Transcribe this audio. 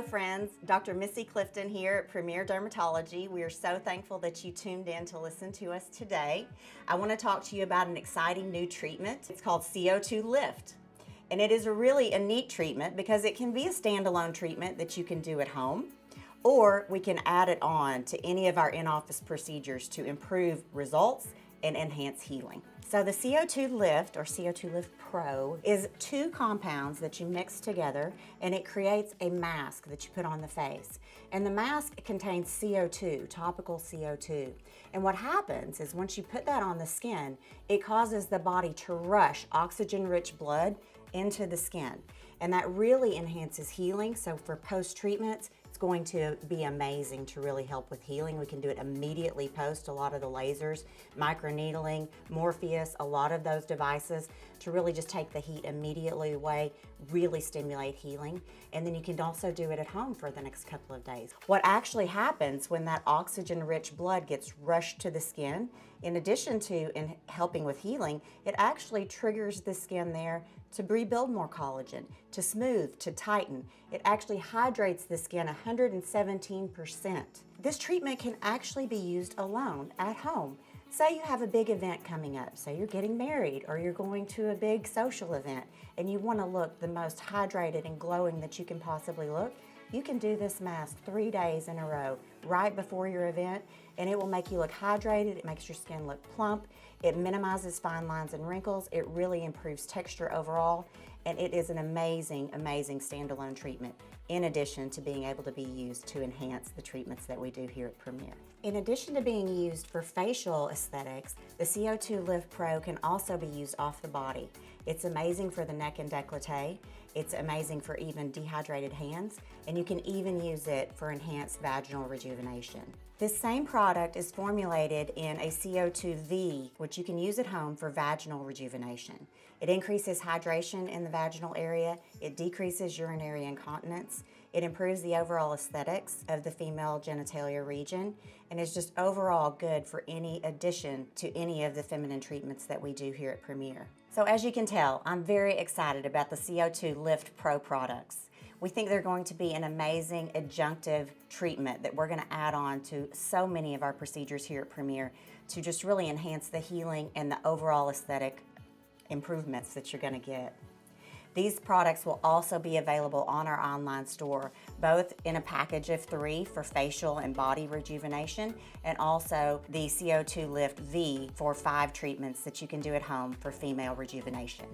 friends, Dr. Missy Clifton here at Premier Dermatology. We are so thankful that you tuned in to listen to us today. I want to talk to you about an exciting new treatment. It's called CO2 Lift. And it is really a neat treatment because it can be a standalone treatment that you can do at home, or we can add it on to any of our in-office procedures to improve results and enhance healing. So the CO2 Lift, or CO2 Lift Pro, is two compounds that you mix together, and it creates a mask that you put on the face. And the mask contains CO2, topical CO2. And what happens is once you put that on the skin, it causes the body to rush oxygen-rich blood into the skin. And that really enhances healing. So for post-treatments, it's going to be amazing to really help with healing. We can do it immediately post a lot of the lasers, microneedling, Morpheus, a lot of those devices to really just take the heat immediately away, really stimulate healing. And then you can also do it at home for the next couple of days. What actually happens when that oxygen-rich blood gets rushed to the skin, in addition to helping with healing, it actually triggers the skin there to rebuild more collagen, to smooth, to tighten. It actually hydrates the skin 117%. This treatment can actually be used alone at home. Say you have a big event coming up, say you're getting married or you're going to a big social event and you want to look the most hydrated and glowing that you can possibly look, you can do this mask 3 days in a row right before your event, and it will make you look hydrated. It makes your skin look plump. It minimizes fine lines and wrinkles. It really improves texture overall, and it is an amazing, amazing standalone treatment in addition to being able to be used to enhance the treatments that we do here at Premier. In addition to being used for facial aesthetics, the CO2 Lift Pro can also be used off the body. It's amazing for the neck and décolleté. It's amazing for even dehydrated hands, and you can even use it for enhanced vaginal rejuvenation. This same product is formulated in a CO2V, which you can use at home for vaginal rejuvenation. It increases hydration in the vaginal area, it decreases urinary incontinence, it improves the overall aesthetics of the female genitalia region, and is just overall good for any addition to any of the feminine treatments that we do here at Premier. So as you can tell, I'm very excited about the CO2 Lift Pro products. We think they're going to be an amazing adjunctive treatment that we're going to add on to so many of our procedures here at Premier to just really enhance the healing and the overall aesthetic improvements that you're going to get. These products will also be available on our online store, both in a package of 3 for facial and body rejuvenation, and also the CO2 Lift V for 5 treatments that you can do at home for female rejuvenation.